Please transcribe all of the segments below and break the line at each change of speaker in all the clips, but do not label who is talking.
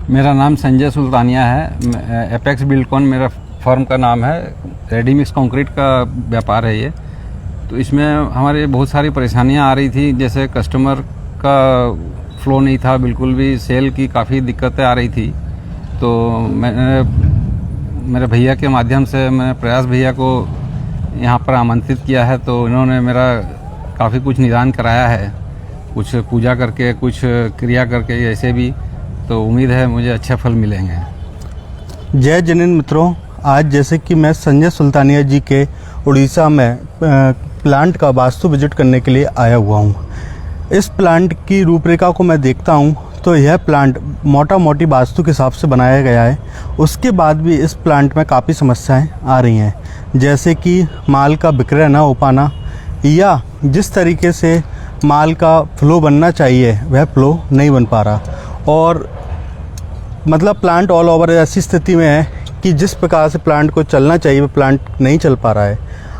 मेरा नाम संजय सुल्तानिया है। एपेक्स बिल्डकॉन मेरा फर्म का नाम है। रेडीमिक्स कंक्रीट का व्यापार है ये। तो इसमें हमारे बहुत सारी परेशानियां आ रही थी, जैसे कस्टमर का फ्लो नहीं था बिल्कुल भी, सेल की काफ़ी दिक्कतें आ रही थी। तो मैंने मेरे भैया के माध्यम से मैंने प्रयास भैया को यहाँ पर आमंत्रित किया है। तो इन्होंने मेरा काफ़ी कुछ निदान कराया है, कुछ पूजा करके, कुछ क्रिया करके, ऐसे भी। तो उम्मीद है मुझे अच्छे फल मिलेंगे।
जय जिनेंद्र मित्रों, आज जैसे कि मैं संजय सुल्तानिया जी के उड़ीसा में प्लांट का वास्तु विजिट करने के लिए आया हुआ हूँ। इस प्लांट की रूपरेखा को मैं देखता हूँ तो यह प्लांट मोटा मोटी वास्तु के हिसाब से बनाया गया है। उसके बाद भी इस प्लांट में काफ़ी समस्याएं आ रही हैं, जैसे कि माल का विक्रय ना हो पाना, या जिस तरीके से माल का फ्लो बनना चाहिए वह फ्लो नहीं बन पा रहा। और मतलब प्लांट ऑल ओवर ऐसी स्थिति में है कि जिस प्रकार से प्लांट को चलना चाहिए वो प्लांट नहीं चल पा रहा है।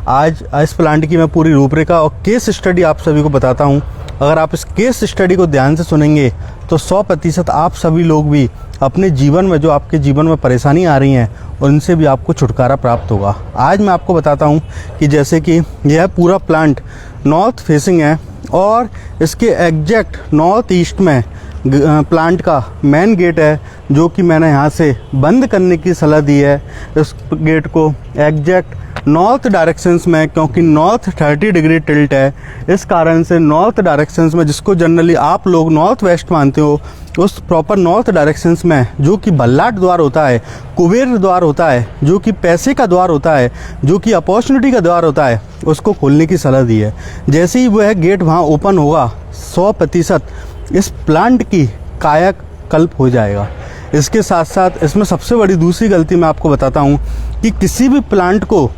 आज इस प्लांट की मैं पूरी रूपरेखा और केस स्टडी आप सभी को बताता हूँ। अगर आप इस केस स्टडी को ध्यान से सुनेंगे तो 100% आप सभी लोग भी अपने जीवन में, जो आपके जीवन में परेशानी आ रही हैं, उनसे भी आपको छुटकारा प्राप्त होगा। आज मैं आपको बताता हूँ कि जैसे कि यह पूरा प्लांट नॉर्थ फेसिंग है और इसके एग्जैक्ट नॉर्थ ईस्ट में प्लांट का मेन गेट है, जो कि मैंने यहाँ से बंद करने की सलाह दी है। इस गेट को एग्जैक्ट नॉर्थ डायरेक्शंस में, क्योंकि नॉर्थ 30 डिग्री टिल्ट है, इस कारण से नॉर्थ डायरेक्शंस में, जिसको जनरली आप लोग नॉर्थ वेस्ट मानते हो, उस प्रॉपर नॉर्थ डायरेक्शंस में जो कि बल्लाट द्वार होता है, कुबेर द्वार होता है, जो कि पैसे का द्वार होता है, जो कि अपॉर्चुनिटी का द्वार होता है, उसको खोलने की सलाह दी है। जैसे ही वह गेट वहाँ ओपन होगा 100% इस प्लांट की कायाकल्प हो जाएगा। इसके साथ साथ इसमें सबसे बड़ी दूसरी गलती मैं आपको बताता हूँ कि किसी भी प्लांट को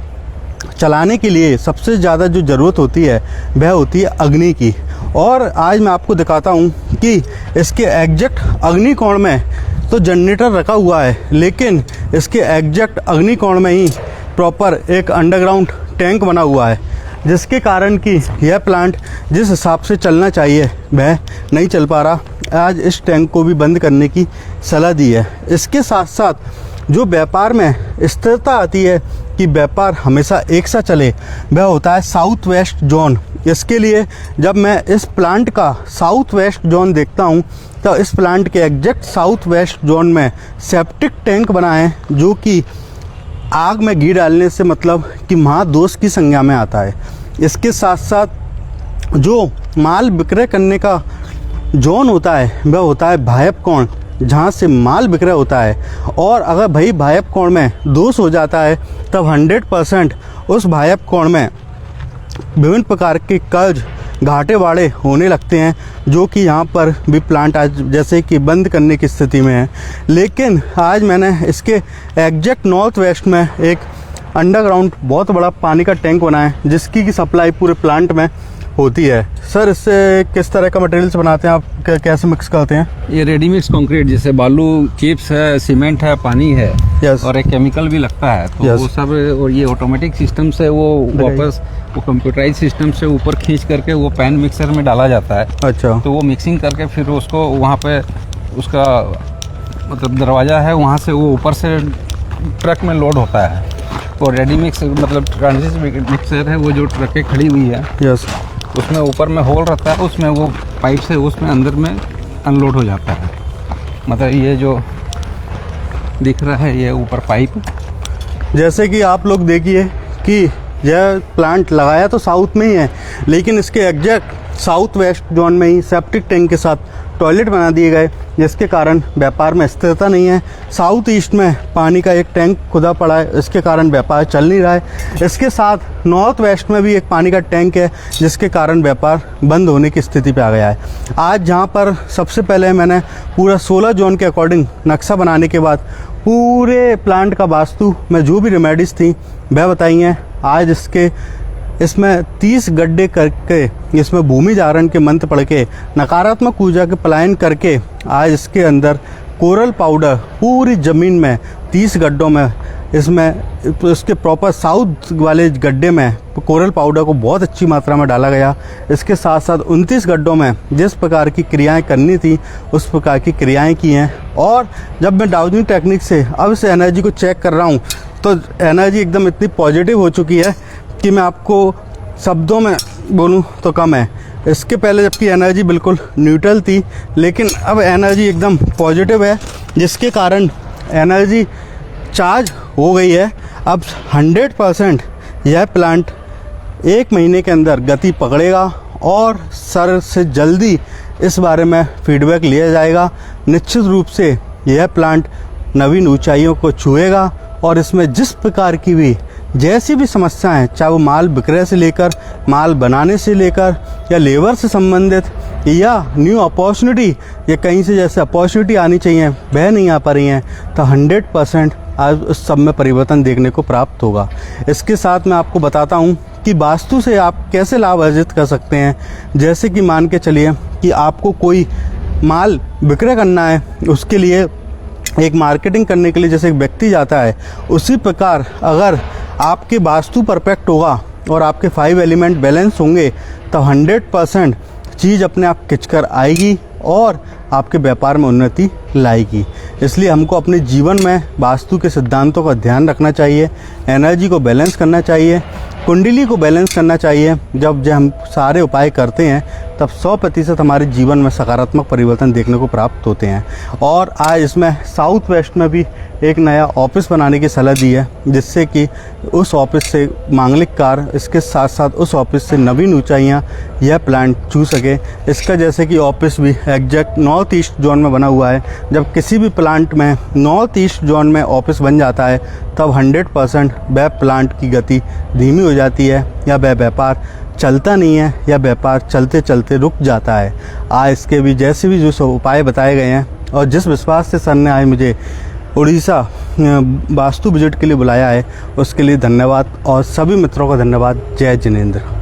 चलाने के लिए सबसे ज़्यादा जो ज़रूरत होती है वह होती है अग्नि की। और आज मैं आपको दिखाता हूँ कि इसके एग्जैक्ट अग्नि कोण में तो जनरेटर रखा हुआ है, लेकिन इसके एग्जैक्ट अग्नि कोण में ही प्रॉपर एक अंडरग्राउंड टैंक बना हुआ है, जिसके कारण कि यह प्लांट जिस हिसाब से चलना चाहिए वह नहीं चल पा रहा। आज इस टैंक को भी बंद करने की सलाह दी है। इसके साथ साथ जो व्यापार में स्थिरता आती है कि व्यापार हमेशा एक सा चले, वह होता है साउथ वेस्ट जोन। इसके लिए जब मैं इस प्लांट का साउथ वेस्ट जोन देखता हूँ तो इस प्लांट के एग्जैक्ट साउथ वेस्ट जोन में सेप्टिक टैंक बना है, जो कि आग में घी डालने से मतलब कि महादोष की संज्ञा में आता है। इसके साथ साथ जो माल विक्रय करने का जोन होता है वह होता है भायप कोण, जहाँ से माल विक्रय होता है। और अगर भाई भायप कोण में दोष हो जाता है तब 100% उस भायप कोण में विभिन्न प्रकार के कर्ज घाटे वाड़े होने लगते हैं, जो कि यहाँ पर भी प्लांट आज जैसे कि बंद करने की स्थिति में है। लेकिन आज मैंने इसके एग्जैक्ट नॉर्थ वेस्ट में एक अंडरग्राउंड बहुत बड़ा पानी का टैंक बनाया है, जिसकी की सप्लाई पूरे प्लांट में होती है। सर, इससे किस तरह का मटेरियल्स बनाते हैं आप, कैसे मिक्स करते हैं?
ये रेडीमिक्स कंक्रीट, जैसे बालू, चिप्स है, सीमेंट है, पानी है,
यस,
और एक केमिकल भी लगता है। तो
यस,
वो सब, और ये ऑटोमेटिक सिस्टम से वो वापस वो कंप्यूटराइज सिस्टम से ऊपर खींच करके वो पैन मिक्सर में डाला जाता है।
अच्छा।
तो वो मिक्सिंग करके फिर उसको वहाँ पे उसका मतलब दरवाज़ा है, वहाँ से वो ऊपर से ट्रक में लोड होता है। वो रेडीमिक्स मतलब ट्रांजिट मिक्सर है, वो जो ट्रकें खड़ी हुई है,
यस,
उसमें ऊपर में होल रहता है, उसमें वो पाइप से उसमें अंदर में अनलोड हो जाता है। मतलब ये जो दिख रहा है ये ऊपर पाइप।
जैसे कि आप लोग देखिए कि यह प्लांट लगाया तो साउथ में ही है, लेकिन इसके एग्जैक्ट साउथ वेस्ट जोन में ही सेप्टिक टैंक के साथ टॉयलेट बना दिए गए, जिसके कारण व्यापार में स्थिरता नहीं है। साउथ ईस्ट में पानी का एक टैंक खुदा पड़ा है, इसके कारण व्यापार चल नहीं रहा है। इसके साथ नॉर्थ वेस्ट में भी एक पानी का टैंक है, जिसके कारण व्यापार बंद होने की स्थिति पे आ गया है। आज जहाँ पर सबसे पहले मैंने पूरा 16 जोन के अकॉर्डिंग नक्शा बनाने के बाद पूरे प्लांट का वास्तु में जो भी रेमेडीज़ थी वह बताई हैं। आज इसमें 30 गड्ढे करके, इसमें भूमि जागरण के मंत्र पढ़ के, नकारात्मक ऊर्जा के पलायन करके आज इसके अंदर कोरल पाउडर पूरी ज़मीन में 30 गड्ढों में इसमें इसके प्रॉपर साउथ वाले गड्ढे में कोरल पाउडर को बहुत अच्छी मात्रा में डाला गया। इसके साथ साथ 29 गड्ढों में जिस प्रकार की क्रियाएं करनी थी उस प्रकार की क्रियाएं की हैं। और जब मैं डाउजिंग टेक्निक से अब इस एनर्जी को चेक कर रहा हूँ तो एनर्जी एकदम इतनी पॉजिटिव हो चुकी है कि मैं आपको शब्दों में बोलूँ तो कम है। इसके पहले जबकि एनर्जी बिल्कुल न्यूट्रल थी, लेकिन अब एनर्जी एकदम पॉजिटिव है, जिसके कारण एनर्जी चार्ज हो गई है। अब 100% यह प्लांट 1 महीने के अंदर गति पकड़ेगा और सर से जल्दी इस बारे में फीडबैक लिया जाएगा। निश्चित रूप से यह प्लांट नवीन ऊंचाइयों को छुएगा और इसमें जिस प्रकार की भी जैसी भी समस्याएं, चाहे वो माल विक्रय से लेकर माल बनाने से लेकर या लेबर से संबंधित या न्यू अपॉर्चुनिटी या कहीं से जैसे अपॉर्चुनिटी आनी चाहिए वह नहीं आ पा रही हैं, तो 100% आज उस सब में परिवर्तन देखने को प्राप्त होगा। इसके साथ मैं आपको बताता हूं कि वास्तु से आप कैसे लाभ अर्जित कर सकते हैं। जैसे कि मान के चलिए कि आपको कोई माल विक्रय करना है, उसके लिए एक मार्केटिंग करने के लिए जैसे एक व्यक्ति जाता है, उसी प्रकार अगर आपके वास्तु परफेक्ट होगा और आपके 5 एलिमेंट बैलेंस होंगे तो 100% चीज़ अपने आप खिंचकर आएगी और आपके व्यापार में उन्नति लाएगी। इसलिए हमको अपने जीवन में वास्तु के सिद्धांतों का ध्यान रखना चाहिए, एनर्जी को बैलेंस करना चाहिए, कुंडली को बैलेंस करना चाहिए। जब हम सारे उपाय करते हैं तब 100% हमारे जीवन में सकारात्मक परिवर्तन देखने को प्राप्त होते हैं। और आज इसमें साउथ वेस्ट में भी एक नया ऑफिस बनाने की सलाह दी है, जिससे कि उस ऑफिस से मांगलिक कार्य, इसके साथ साथ उस ऑफिस से नवीन ऊंचाइयां यह प्लांट छू सके। इसका जैसे कि ऑफिस भी एग्जैक्ट नॉर्थ ईस्ट जोन में बना हुआ है। जब किसी भी प्लांट में नॉर्थ ईस्ट जोन में ऑफिस बन जाता है तब 100% वह प्लांट की गति धीमी हो जाती है या वह व्यापार चलता नहीं है या व्यापार चलते चलते रुक जाता है। आज इसके भी जैसे भी जो उपाय बताए गए हैं और जिस विश्वास से सर ने आज मुझे उड़ीसा वास्तु विजिट के लिए बुलाया है उसके लिए धन्यवाद और सभी मित्रों का धन्यवाद। जय जिनेंद्र।